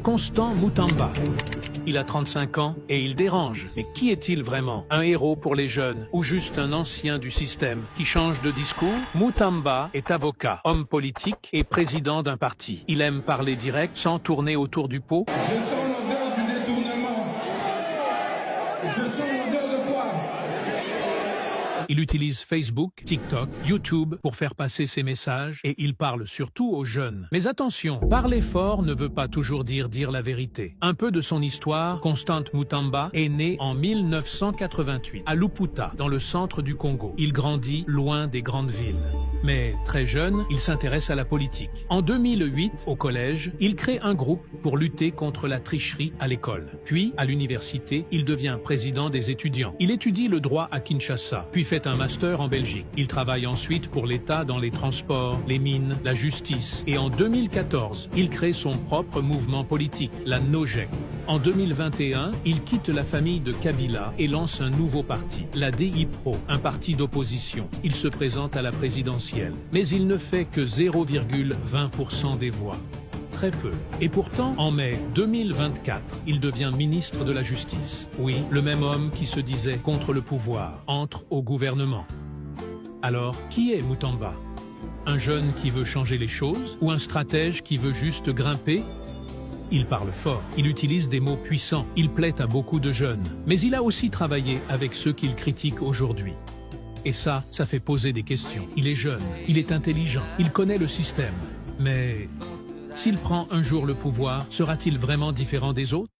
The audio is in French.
Constant Mutamba. Il a 35 ans et il dérange. Mais qui est-il vraiment? Un héros pour les jeunes ou juste un ancien du système qui change de discours? Mutamba est avocat, homme politique et président d'un parti. Il aime parler direct sans tourner autour du pot. Je sens l'odeur du détournement. Je sens l'odeur de quoi? Il utilise Facebook, TikTok, YouTube pour faire passer ses messages et il parle surtout aux jeunes. Mais attention, parler fort ne veut pas toujours dire la vérité. Un peu de son histoire, Constant Mutamba est né en 1988 à Luputa, dans le centre du Congo. Il grandit loin des grandes villes. Mais très jeune, il s'intéresse à la politique. En 2008, au collège, il crée un groupe pour lutter contre la tricherie à l'école. Puis, à l'université, il devient président des étudiants. Il étudie le droit à Kinshasa, puis fait un master en Belgique. Il travaille ensuite pour l'État dans les transports, les mines, la justice. Et en 2014, il crée son propre mouvement politique, la NOJEC. En 2021, il quitte la famille de Kabila et lance un nouveau parti, la DI-PRO, un parti d'opposition. Il se présente à la présidentielle, mais il ne fait que 0,20% des voix. Très peu. Et pourtant, en mai 2024, il devient ministre de la Justice. Oui, le même homme qui se disait contre le pouvoir entre au gouvernement. Alors, qui est Mutamba? Un jeune qui veut changer les choses ou un stratège qui veut juste grimper? Il parle fort, il utilise des mots puissants, il plaît à beaucoup de jeunes. Mais il a aussi travaillé avec ceux qu'il critique aujourd'hui. Et ça fait poser des questions. Il est jeune, il est intelligent, il connaît le système. Mais s'il prend un jour le pouvoir, sera-t-il vraiment différent des autres?